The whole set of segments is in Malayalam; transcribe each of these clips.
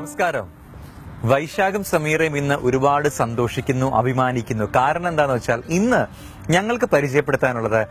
നമസ്കാരം. വൈശാഖം സമീറയും ഇന്ന് ഒരുപാട് സന്തോഷിക്കുന്നു, അഭിമാനിക്കുന്നു. കാരണം എന്താണെന്ന് വെച്ചാൽ ഇന്ന് ഞങ്ങൾക്ക് പരിചയപ്പെടുത്താനുള്ളത്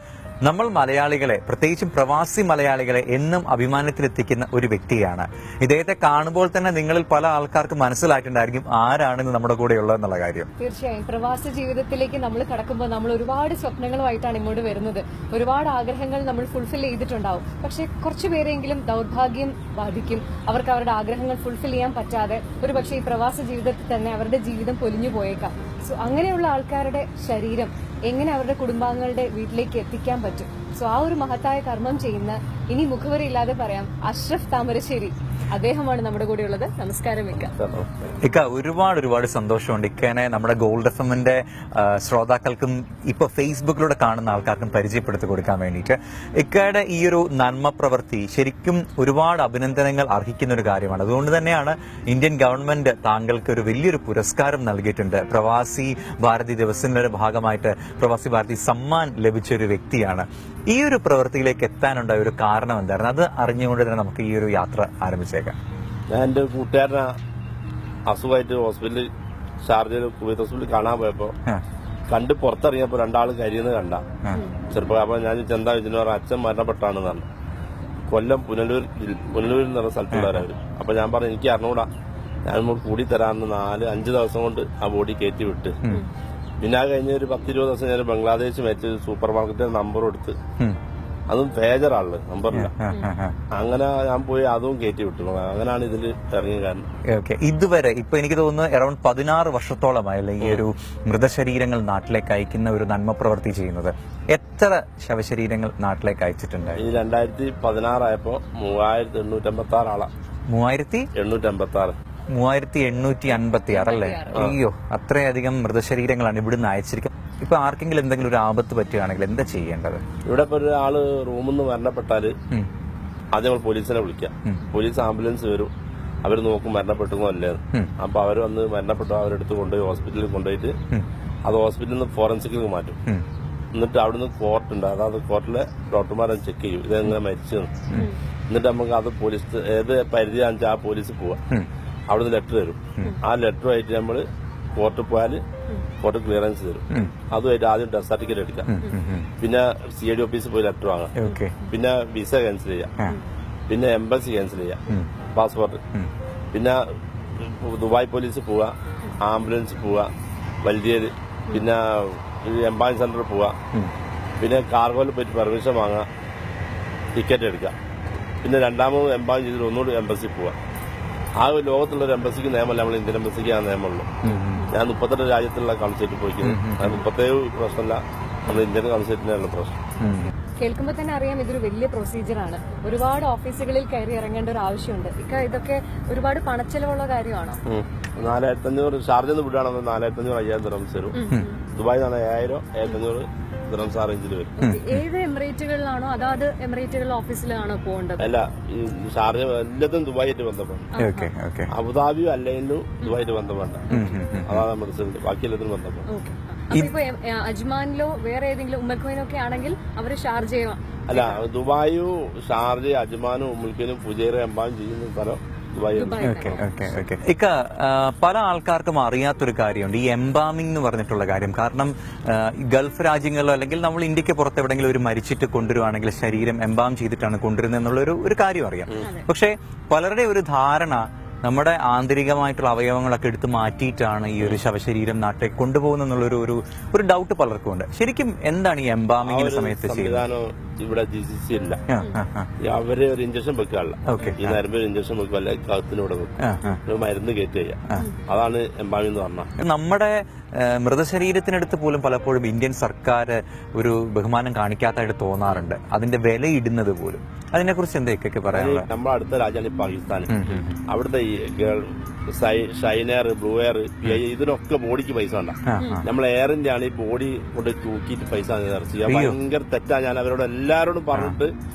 നമ്മൾ മലയാളികളെ, പ്രത്യേകിച്ചും പ്രവാസി മലയാളികളെ എന്നും അഭിമാനത്തിലെത്തിക്കുന്ന ഒരു വ്യക്തിയാണ്. ഇദ്ദേഹത്തെ കാണുമ്പോൾ തന്നെ നിങ്ങളിൽ പല ആൾക്കാർക്ക് മനസ്സിലായിട്ടുണ്ടായിരിക്കും ആരാണെന്ന് നമ്മുടെ കൂടെ ഉള്ളതെന്നുള്ള കാര്യം. തീർച്ചയായും പ്രവാസ ജീവിതത്തിലേക്ക് നമ്മൾ കടക്കുമ്പോൾ നമ്മൾ ഒരുപാട് സ്വപ്നങ്ങളുമായിട്ടാണ് ഇങ്ങോട്ട് വരുന്നത്. ഒരുപാട് ആഗ്രഹങ്ങൾ നമ്മൾ ഫുൾഫിൽ ചെയ്തിട്ടുണ്ടാവും. പക്ഷെ കുറച്ചു പേരെങ്കിലും ദൗർഭാഗ്യം ബാധിക്കും. അവർക്ക് അവരുടെ ആഗ്രഹങ്ങൾ ഫുൾഫിൽ ചെയ്യാൻ പറ്റാതെ ഒരുപക്ഷെ ഈ പ്രവാസ ജീവിതത്തിൽ തന്നെ അവരുടെ ജീവിതം പൊലിഞ്ഞു പോയേക്കാം. സോ അങ്ങനെയുള്ള ആൾക്കാരുടെ ശരീരം എങ്ങനെ അവരുടെ കുടുംബാംഗങ്ങളുടെ വീട്ടിലേക്ക് എത്തിക്കാൻ പറ്റും? സോ ആ ഒരു മഹത്തായ കർമ്മം ചെയ്യുന്ന, ഇനി മുഖവരിയില്ലാതെ പറയാം, അഷ്റഫ് താമരശ്ശേരി, അദ്ദേഹമാണ് നമ്മുടെ കൂടെ ഉള്ളത്. നമസ്കാരം ഇക്ക. ഒരുപാട് സന്തോഷമുണ്ട് ഇക്കനെ നമ്മുടെ ഗോൾഡ് എഫ്എമ്മിന്റെ ശ്രോതാക്കൾക്കും ഇപ്പൊ ഫേസ്ബുക്കിലൂടെ കാണുന്ന ആൾക്കാർക്കും പരിചയപ്പെടുത്തി കൊടുക്കാൻ വേണ്ടിയിട്ട്. ഇക്കയുടെ ഈ ഒരു നന്മ പ്രവൃത്തി ശരിക്കും ഒരുപാട് അഭിനന്ദനങ്ങൾ അർഹിക്കുന്ന ഒരു കാര്യമാണ്. അതുകൊണ്ട് തന്നെയാണ് ഇന്ത്യൻ ഗവൺമെന്റ് താങ്കൾക്ക് ഒരു വലിയൊരു പുരസ്കാരം നൽകിയിട്ടുണ്ട്. പ്രവാസി ഭാരതി ദിവസങ്ങളുടെ ഭാഗമായിട്ട് പ്രവാസി ഭാരതി സമ്മാൻ ലഭിച്ച ഒരു വ്യക്തിയാണ്. ഈ ഒരു പ്രവൃത്തിയിലേക്ക് എത്താനുണ്ടായ ഒരു കാരണം എന്തായിരുന്നു? അത് അറിഞ്ഞുകൊണ്ട് തന്നെ നമുക്ക് ഈ ഒരു യാത്ര ആരംഭിച്ചേക്കാം. ഞാൻ എൻ്റെ കൂട്ടുകാരനെ അസുഖമായിട്ട് ഹോസ്പിറ്റലിൽ ഷാർജയിൽ കുവൈത്ത് ഹോസ്പിറ്റലിൽ കാണാൻ പോയപ്പോ കണ്ട് പുറത്തിറങ്ങിയപ്പോ രണ്ടാൾ കരിയുന്നത് കണ്ട ചെറുപ്പം. അപ്പൊ ഞാൻ ചെന്താ ഇതിന് പറഞ്ഞ അച്ഛൻ മരണപ്പെട്ടാണെന്ന് പറഞ്ഞു. കൊല്ലം പുനലൂരിൽ നിന്നുള്ള സ്ഥലത്തുള്ളവരവര്. അപ്പൊ ഞാൻ പറഞ്ഞു എനിക്ക് അറിഞ്ഞൂടാ, ഞാൻ കൂടി തരാമെന്ന് 4-5 ദിവസം കൊണ്ട് ആ ബോഡി കയറ്റി വിട്ട്. പിന്നെ അത് കഴിഞ്ഞ ഒരു 10-20 ദിവസം ഞാൻ ബംഗ്ലാദേശ് വെച്ച് സൂപ്പർ മാർക്കറ്റിൽ നമ്പർ കൊടുത്ത്, അതും പേജറാള്, നമ്പറില്ല. അങ്ങനെ ഞാൻ പോയി അതും കയറ്റി വിട്ടു. അങ്ങനെയാണ് ഇതിൽ ഇറങ്ങിയ കാരണം. ഇതുവരെ ഇപ്പൊ എനിക്ക് തോന്നുന്നു അറൌണ്ട് 16 വർഷത്തോളമായല്ലേ ഈ ഒരു മൃതശരീരങ്ങൾ നാട്ടിലേക്ക് അയക്കുന്ന ഒരു നന്മ പ്രവൃത്തി ചെയ്യുന്നത്. എത്ര ശവശരീരങ്ങൾ നാട്ടിലേക്ക് അയച്ചിട്ടുണ്ട്? ഈ 2016 ആയപ്പോ 3856 ആളാ. 3856. 3856 അല്ലേ? അയ്യോ, അത്രയധികം മൃതശരീരങ്ങളാണ് ഇവിടുന്ന് അയച്ചിരിക്കുന്നത്. ഇപ്പൊ ആർക്കെങ്കിലും എന്തെങ്കിലും ഒരു ആപത്ത് പറ്റുകയാണെങ്കിൽ എന്താ ചെയ്യേണ്ടത്? ഇവിടെ ഇപ്പൊ ഒരാള് റൂമിൽ നിന്ന് മരണപ്പെട്ടാല് ആദ്യം നമ്മൾ പോലീസിനെ വിളിക്കാം. പോലീസ് ആംബുലൻസ് വരും, അവര് നോക്കും മരണപ്പെട്ടു അല്ലേ. അപ്പൊ അവര് വന്ന് മരണപ്പെട്ടു അവരെടുത്ത് കൊണ്ടുപോയി ഹോസ്പിറ്റലിൽ കൊണ്ടുപോയിട്ട് അത് ഹോസ്പിറ്റലിൽ നിന്ന് ഫോറൻസിക്കിലേക്ക് മാറ്റും. എന്നിട്ട് അവിടുന്ന് കോർട്ടുണ്ട്, അതായത് കോർട്ടിലെ ഡോക്ടർമാരെ ചെക്ക് ചെയ്യും ഇതെങ്ങനെ മരിച്ചു. എന്നിട്ട് നമുക്ക് അത് പോലീസ് ഏത് പരിധിയാണെന്ന് വെച്ചാൽ ആ പോലീസ് പോവാം. അവിടുന്ന് ലെറ്റർ തരും. ആ ലെറ്ററുമായിട്ട് നമ്മൾ കോർട്ടിൽ പോയാൽ കോർട്ട് ക്ലിയറൻസ് തരും. അതുമായിട്ട് ആദ്യം ഡെത്ത് സർട്ടിഫിക്കറ്റ് എടുക്കാം. പിന്നെ CID ഓഫീസിൽ പോയി ലെറ്റർ വാങ്ങാം. പിന്നെ വിസ ക്യാൻസൽ ചെയ്യാം. പിന്നെ എംബസി ക്യാൻസൽ ചെയ്യാം, പാസ്പോർട്ട്. പിന്നെ ദുബായ് പോലീസ് പോവുക, ആംബുലൻസ് പോവുക, വൽദിയർ, പിന്നെ എംബാസി സെന്ററിൽ പോവുക. പിന്നെ കാർഗോയിൽ പോയിട്ട് പെർമിഷൻ വാങ്ങുക, ടിക്കറ്റ് എടുക്കുക. പിന്നെ രണ്ടാമത് എംബാസി ചെയ്തിട്ട് ഒന്നുകൂടി എംബസി പോവുക. ആ ലോകത്തുള്ള ഒരു എംബസിക്ക് നിയമമല്ല, നമ്മൾ ഇന്ത്യൻ എംബസിക്ക് ആ നിയമമുള്ളൂ. ഞാൻ 38 രാജ്യത്തുള്ള കൺസേറ്റ് പോയിക്കുന്നത്. 37 പ്രശ്നമല്ല, നമ്മൾ ഇന്ത്യൻ കൺസേറ്റിനുള്ള പ്രശ്നം. കേൾക്കുമ്പോൾ തന്നെ അറിയാം ഇതൊരു വലിയ പ്രൊസീജിയറാണ്. ഒരുപാട് ഓഫീസുകളിൽ കയറി ഇറങ്ങേണ്ട ഒരു ആവശ്യമുണ്ട്. ഇതൊക്കെ ഒരുപാട് പണച്ചെലവുള്ള കാര്യമാണോ? 4500 ഷാർജയിൽ നിന്ന് വിടുകയാണെങ്കിൽ 4500-5000 ദിർഹംസ് വരും. ദുബായിൽ നിന്നാണ് 7000-1500 ദിർഹംസ് ആ റേഞ്ചിൽ വരും. ഏത് എമിറേറ്റുകളിലാണോ അതാത് എമിറേറ്റുകളിലെ ഓഫീസിലാണോ പോകേണ്ടത്? അല്ല, ഈ ഷാർജ എല്ലാത്തും ദുബായിട്ട് ബന്ധപ്പെടണം. അബുദാബിയും അല്ലെങ്കിലും ദുബായിട്ട് ബന്ധപ്പെടണ്ട. അതാണ് നമ്മുടെ ബാക്കി എല്ലാത്തിനും ബന്ധപ്പെടണം. ഇപ്പൊ അജ്മാനിലോ വേറെ ഏതെങ്കിലും ഉമ്മൽഖൈനോ ഒക്കെ ആണെങ്കിൽ അവര് ഷാർജയോ? അല്ല, ദുബായും ഷാർജ, അജ്മാനും ഉമ്മൽഖൈനും ഫുജൈറ എംബാം ചെയ്യുന്ന സ്ഥലം ഇക്ക. പല ആൾക്കാർക്കും അറിയാത്തൊരു കാര്യമുണ്ട്, ഈ എംബാമിംഗ് എന്ന് പറഞ്ഞിട്ടുള്ള കാര്യം. കാരണം ഗൾഫ് രാജ്യങ്ങളിലോ അല്ലെങ്കിൽ നമ്മൾ ഇന്ത്യക്ക് പുറത്ത് എവിടെയെങ്കിലും ഒരു മരിച്ചിട്ട് കൊണ്ടുവരുവാണെങ്കിൽ ശരീരം എംബാം ചെയ്തിട്ടാണ് കൊണ്ടുവരുന്നത് എന്നുള്ള ഒരു കാര്യം അറിയാം. പക്ഷെ പലരുടെ ഒരു ധാരണ നമ്മുടെ ആന്തരികമായിട്ടുള്ള അവയവങ്ങളൊക്കെ എടുത്ത് മാറ്റിയിട്ടാണ് ഈ ഒരു ശവശരീരം നാട്ടിലേക്ക് കൊണ്ടുപോകുന്നുള്ള ഒരു ഡൗട്ട് പലർക്കും ഉണ്ട്. ശരിക്കും എന്താണ് ഈ എംബാമിംഗിന്റെ സമയത്ത് ചെയ്യുന്നത്? ഇവിടെ GCC ഇല്ല. അവര് ഒരു ഇഞ്ചക്ഷൻ വെക്കാറില്ല. ഈ നരമ്പിൽ ഇഞ്ചക്ഷൻ വെക്കല്ല, കഴുത്തിനൂടെ വെക്കും, മരുന്ന് കയറ്റി ചെയ്യാം. അതാണ് എംബാമിംഗ് എന്ന് പറഞ്ഞാൽ. നമ്മുടെ മൃതശരീരത്തിനടുത്ത് പോലും പലപ്പോഴും ഇന്ത്യൻ സർക്കാർ ഒരു ബഹുമാനം കാണിക്കാത്തായിട്ട് തോന്നാറുണ്ട്, അതിന്റെ വിലയിടുന്നത് പോലും. അതിനെക്കുറിച്ച് എന്തൊക്കെ പറയാനുള്ളത്? നമ്മുടെ അടുത്ത രാജ്യമാണ് പാകിസ്ഥാൻ. അവിടുത്തെ ഈ ഷൈനർ, ബ്ലൂ എയർ, ഇതിനൊക്കെ ബോഡിക്ക് പൈസ ഉണ്ട. നമ്മൾ എയർ ഇന്ത്യ ആണ് ഈ ബോഡി കൊണ്ട് തൂക്കിയിട്ട് പൈസ ഇറച്ചി. ഭയങ്കര തെറ്റാ. ഞാൻ അവരോട് എല്ലാരോടും പറഞ്ഞിട്ട്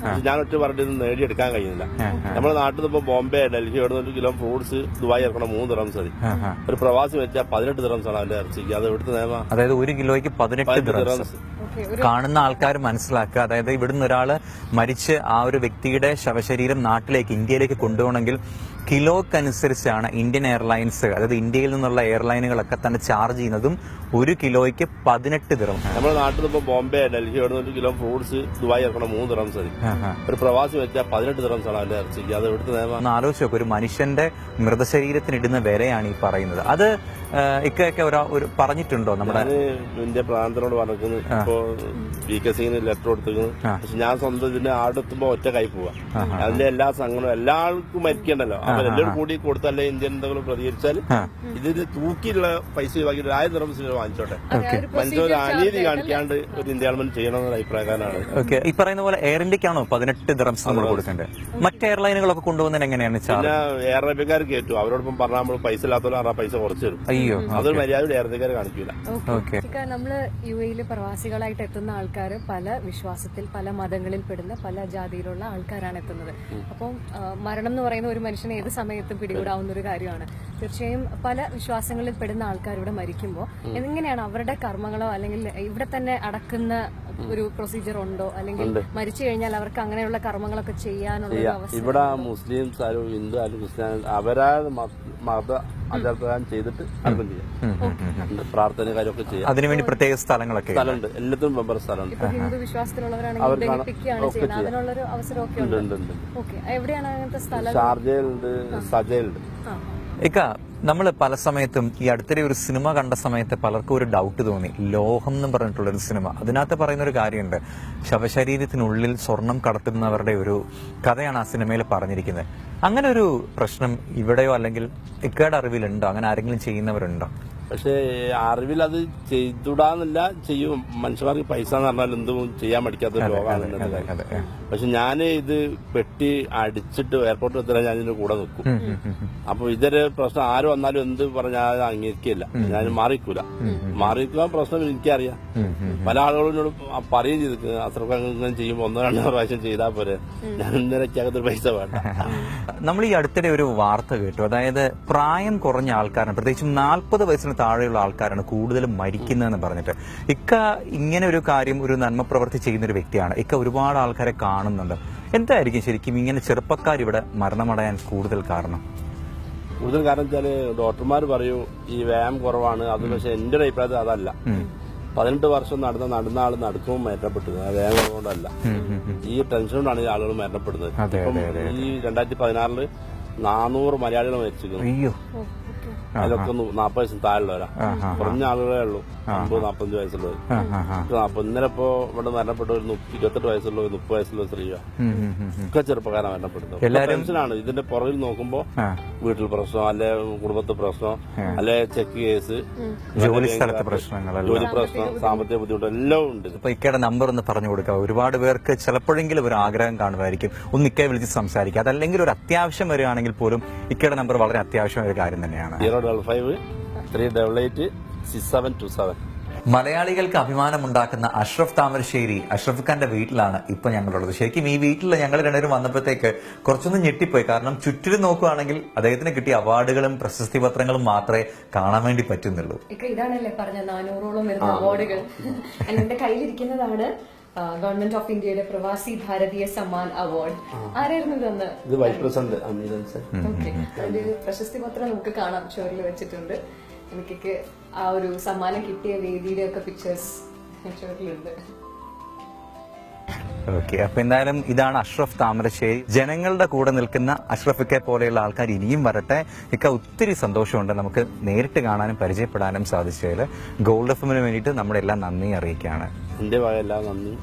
ഞാൻ ഒറ്റ പറഞ്ഞിട്ട് ഇത് നേടിയെടുക്കാൻ കഴിയുന്നില്ല. നമ്മുടെ നാട്ടിൽ നിന്ന് ഇപ്പൊ Bombay, Delhi 1 kilo fruits Dubai ഇറക്കണം 3 ദിർഹംസ് മതി. ഒരു പ്രവാസി വെച്ചാൽ 18 ദിർഹംസ് ആണ് അവന്റെ ഇറച്ചിക്ക്. അത് ഇവിടുത്തെ നിയമം. അതായത് 1 കിലോയ്ക്ക് 18 ദിർഹംസ്. കാണുന്ന ആൾക്കാർ മനസ്സിലാക്കുക. അതായത് ഇവിടുന്ന് ഒരാള് മരിച്ച് ആ ഒരു വ്യക്തിയുടെ ശവശരീരം നാട്ടിലേക്ക്, ഇന്ത്യയിലേക്ക് കൊണ്ടുപോകണമെങ്കിൽ കിലോക്കനുസരിച്ചാണ് ഇന്ത്യൻ എയർലൈൻസ്, അതായത് ഇന്ത്യയിൽ നിന്നുള്ള എയർലൈനുകളൊക്കെ തന്നെ ചാർജ് ചെയ്യുന്നതും 1 കിലോയ്ക്ക് 18 ദിറം. നമ്മുടെ നാട്ടിൽ ഇപ്പോൾ ബോംബെ, ഡൽഹി അവിടെ 1 കിലോ ഫ്രൂട്ട്സ് ദുബായ് ഇറക്കണം 3 ദിറംസ് മതി. ഒരു പ്രവാസി വെച്ചാൽ 18 ദിറംസ് ആണ് അവന്റെ ഇറച്ചിക്ക്. അത് ഇവിടുത്തെ നിയമം. ഒന്ന് ആലോചിച്ച് നോക്ക്, ഒരു മനുഷ്യന്റെ മൃതശരീരത്തിന് ഇടുന്ന വിലയാണ് ഈ പറയുന്നത്. അത് ഇക്കൊക്കെ ഒരു പറഞ്ഞിട്ടുണ്ടോ? നമ്മുടെ ഇന്ത്യ പ്രാന്തനോട് പറഞ്ഞിരിക്കുന്നത് ഇപ്പോ VK സിംഗിന് ലെറ്റർ കൊടുത്തിരിക്കുന്നത്. പക്ഷെ ഞാൻ സ്വന്തം ഇതിന്റെ ആടെത്തുമ്പോ ഒറ്റ കൈ പോവാ. അതിന്റെ എല്ലാ സംഘടനയും എല്ലാവർക്കും മരിക്കണ്ടല്ലോ. അപ്പൊ എല്ലാവരും കൂടി കൊടുത്തല്ലേ ഇന്ത്യൻ എന്തെങ്കിലും പ്രതികരിച്ചാൽ ഇതിന് തൂക്കിയുള്ള പൈസ ഒഴിവാക്കി 1000 ദിറംസ് വാങ്ങിച്ചോട്ടെ. മനുഷ്യർ അനീതി കാണിക്കാണ്ട് ഒരു ഇന്ത്യ ഗവൺമെന്റ് ചെയ്യണമെന്ന അഭിപ്രായക്കാരാണ്. ഓക്കെ, ഈ പറയുന്ന പോലെ എയർ ഇന്ത്യക്കാണോ 18 ദിറംസ് നമ്മൾ കൊടുക്കേണ്ടത്? മറ്റ് എയർലൈനുകളൊക്കെ കൊണ്ടുപോകുന്നതിന് എങ്ങനെയാണ്? പിന്നെ എയർ ഇന്ത്യക്കാർ കയറ്റും. അവരോടൊപ്പം പറഞ്ഞാൽ നമ്മൾ പൈസ ഇല്ലാത്തവരും പൈസ കുറച്ച് തരും. അയ്യോ, അതൊരു മര്യാദ എയർ ഇന്ത്യക്കാർ കാണിക്കില്ല. നമ്മള് UAE പ്രവാസികളായിട്ട് എത്തുന്ന ആൾക്കാർ പല വിശ്വാസത്തിൽ, പല മതങ്ങളിൽ പെടുന്ന, പല ജാതിയിലുള്ള ആൾക്കാരാണ് എത്തുന്നത്. അപ്പം മരണം എന്ന് പറയുന്ന ഒരു മനുഷ്യനെ ഏത് സമയത്തും പിടികൂടാവുന്ന ഒരു കാര്യമാണ്. തീർച്ചയായും പല വിശ്വാസങ്ങളിൽ പെടുന്ന ആൾക്കാർ ഇവിടെ മരിക്കുമ്പോൾ എങ്ങനെയാണ് അവരുടെ കർമ്മങ്ങളോ അല്ലെങ്കിൽ ഇവിടെ തന്നെ അടക്കുന്ന ഒരു പ്രൊസീജിയർ ഉണ്ടോ, അല്ലെങ്കിൽ മരിച്ചു കഴിഞ്ഞാൽ അവർക്ക് അങ്ങനെയുള്ള കർമ്മങ്ങളൊക്കെ ചെയ്യാനുള്ള അവസ്ഥ? ഇവിടെ മുസ്ലിംസ് ആരും ഹിന്ദു ആരും ക്രിസ്ത്യാനി അവരാ മത ആചാരപ്രകാരം ചെയ്തിട്ട് അർപ്പണം ചെയ്യാം. പ്രാർത്ഥന കാര്യമൊക്കെ ചെയ്യാം. അതിനുവേണ്ടി പ്രത്യേക സ്ഥലങ്ങളൊക്കെ സ്ഥലമുണ്ട്. എല്ലാത്തിനും മെമ്പർ സ്ഥലമുണ്ട്. ഹിന്ദു വിശ്വാസത്തിലുള്ളവരാണെങ്കിൽ ദഹിപ്പിക്കുകയാണ് ചെയ്യുന്നത്. അതിനുള്ളൊരു അവസരമൊക്കെ ഉണ്ട്. ഓക്കെ, എവിടെയാണ് അങ്ങനത്തെ സ്ഥലം? ഷാർജയിലുണ്ട്, സജയിലുണ്ട്. ഇക്ക, നമ്മൾ പല സമയത്തും ഈ അടുത്തിടെ ഒരു സിനിമ കണ്ട സമയത്ത് പലർക്കും ഒരു ഡൗട്ട് തോന്നി. ലോഹം എന്ന് പറഞ്ഞിട്ടുള്ള ഒരു സിനിമ, അതിനകത്ത് പറയുന്ന ഒരു കാര്യമുണ്ട്, ശവശരീരത്തിനുള്ളിൽ സ്വർണം കടത്തുന്നവരുടെ ഒരു കഥയാണ് ആ സിനിമയിൽ പറഞ്ഞിരിക്കുന്നത്. അങ്ങനെ ഒരു പ്രശ്നം ഇവിടെയോ അല്ലെങ്കിൽ ഇക്കയുടെ അറിവിലുണ്ടോ? അങ്ങനെ ആരെങ്കിലും ചെയ്യുന്നവരുണ്ടോ? പക്ഷേ അറിവിൽ അത് ചെയ്തുടാന്നില്ല, ചെയ്യും. മനുഷ്യന്മാർക്ക് പൈസ എന്ന് പറഞ്ഞാൽ എന്തും ചെയ്യാൻ പഠിക്കാത്ത ലോകമാണ്. പക്ഷെ ഞാൻ ഇത് പെട്ടി അടിച്ചിട്ട് എയർപോർട്ടിൽ എത്തിയാൽ ഞാൻ ഇതിന്റെ കൂടെ നിൽക്കും. അപ്പൊ ഇതൊരു പ്രശ്നം ആര് വന്നാലും എന്ത് പറഞ്ഞാൽ അംഗീകരിക്കില്ല. ഞാൻ മാറിക്കൂല. മാറിക്കാൻ പ്രശ്നം എനിക്കറിയാം. പല ആളുകളോട് പറയുകയും ചെയ്തിട്ട് അത്രക്കാൻ ചെയ്യുമ്പോൾ 1-2 പ്രാവശ്യം ചെയ്താൽ പോരെ, ഞാൻ ഇന്നലെക്കകത്തൊരു പൈസ വേണ്ട. നമ്മൾ ഈ അടുത്തിടെ ഒരു വാർത്ത കേട്ടു, അതായത് പ്രായം കുറഞ്ഞ ആൾക്കാരാണ്, പ്രത്യേകിച്ചും 40 വയസ്സിന് താഴെയുള്ള ആൾക്കാരാണ് കൂടുതലും മരിക്കുന്നതെന്ന് പറഞ്ഞിട്ട്. ഇക്ക ഇങ്ങനെ ഒരു കാര്യം, ഒരു നന്മ പ്രവൃത്തി ചെയ്യുന്ന ഒരു വ്യക്തിയാണ്. ഇക്ക ഒരുപാട് ആൾക്കാരെ കാണുന്നുണ്ട്. എന്തായിരിക്കും ശരിക്കും ഇങ്ങനെ ചെറുപ്പക്കാർ ഇവിടെ മരണമടയാൻ കൂടുതൽ കാരണം? കൂടുതൽ കാരണം വെച്ചാല് ഡോക്ടർമാർ പറയൂ ഈ വ്യായാമം കുറവാണ്. അത് പക്ഷെ എന്റെ ഒരു അഭിപ്രായത്തിൽ അതല്ല. 18 വർഷം നടന്ന ആൾ നടക്കുമ്പോൾ മരണപ്പെട്ടത് വ്യായാമം കുറവുകൊണ്ടല്ല. ഈ ടെൻഷൻ കൊണ്ടാണ് ഈ ആളുകൾ മരണപ്പെടുന്നത്. ഈ 2016 400 മലയാളികൾ മരിച്ചിരിക്കുന്നു. അതിലൊക്കെ 40 വയസ്സിന് താഴെയുള്ളവരാ. കുറഞ്ഞ ആളുകളേ ഉള്ളൂ, 40-45 വയസ്സുള്ളവർ. ഇന്നലെ ഇപ്പോ ഇവിടെ മരണപ്പെട്ട ഒരു 28 വയസ്സുള്ള 30 വയസ്സുള്ള സ്ത്രീയാ. ഒക്കെ ചെറുപ്പക്കാരാണ് മരണപ്പെടുന്നത്. ടെൻഷനാണ്. ഇതിന്റെ പുറകിൽ നോക്കുമ്പോ വീട്ടിൽ പ്രശ്നം, അല്ലെ കുടുംബത്തെ പ്രശ്നം, അല്ലെ ചെക്ക് കേസ്, ജോലി സ്ഥലത്തെ പ്രശ്നങ്ങൾ, ജോലി പ്രശ്നം, സാമ്പത്തിക ബുദ്ധിമുട്ട് എല്ലാം ഉണ്ട്. ഇപ്പൊ ഇക്കയുടെ നമ്പർ ഒന്ന് പറഞ്ഞു കൊടുക്കുക. ഒരുപാട് പേർക്ക് ചിലപ്പോഴെങ്കിലും ഒരു ആഗ്രഹം കാണുമായിരിക്കും ഒന്ന് ഇക്കയെ വിളിച്ച് സംസാരിക്കുക. അതല്ലെങ്കിൽ ഒരു അത്യാവശ്യം വരികയാണെങ്കിൽ പോലും ഇക്കയുടെ നമ്പർ വളരെ അത്യാവശ്യമായ ഒരു കാര്യം തന്നെയാണ്. 055-388-6727. മലയാളികൾക്ക് അഭിമാനമുണ്ടാക്കുന്ന അഷ്റഫ് താമരശ്ശേരി, അഷ്റഫ് ഖാന്റെ വീട്ടിലാണ് ഇപ്പൊ ഞങ്ങളുള്ളത്. ശരിക്കും ഈ വീട്ടിൽ ഞങ്ങൾ രണ്ടുപേരും വന്നപ്പോഴത്തേക്ക് കുറച്ചൊന്നും ഞെട്ടിപ്പോയി. കാരണം ചുറ്റിലും നോക്കുകയാണെങ്കിൽ അദ്ദേഹത്തിന് കിട്ടിയ അവാർഡുകളും പ്രശസ്തി പത്രങ്ങളും മാത്രമേ കാണാൻ വേണ്ടി പറ്റുന്നുള്ളൂ. ഇതാണല്ലേ പറഞ്ഞ 400ഓളം വരുന്ന അവാർഡുകൾ എന്റെ കയ്യിലിരിക്കുന്നതാണ്. ഗവൺമെന്റ് ഓഫ് ഇന്ത്യയുടെ പ്രവാസി ഭാരതീയ സമ്മാൻ അവാർഡ്. ആരായിരുന്നു ഇതെന്ന്? ഇത് വൈസ് പ്രസിഡന്റ്. ഓക്കെ, അതിന്റെ പ്രശസ്തി പത്രം നമുക്ക് കാണാം, ഷോറിൽ വെച്ചിട്ടുണ്ട്. എനിക്കൊക്കെ ആ ഒരു സമ്മാനം കിട്ടിയ വേദിയുടെ ഒക്കെ പിക്ചേഴ്സ് ഷോറിലുണ്ട്. ഓക്കെ, അപ്പൊ എന്തായാലും ഇതാണ് അഷ്റഫ് താമരശ്ശേരി. ജനങ്ങളുടെ കൂടെ നിൽക്കുന്ന അഷ്റഫിക്കെ പോലെയുള്ള ആൾക്കാർ ഇനിയും വരട്ടെ. ഇക്ക ഒത്തിരി സന്തോഷമുണ്ട് നമുക്ക് നേരിട്ട് കാണാനും പരിചയപ്പെടാനും സാധിച്ചതിൽ. ഗോൾഡ് എഫ്എമ്മിന് വേണ്ടിയിട്ട് നമ്മുടെ എല്ലാം നന്ദി അറിയിക്കുകയാണ്. എന്റെ ഭാഗം എല്ലാം നന്ദി.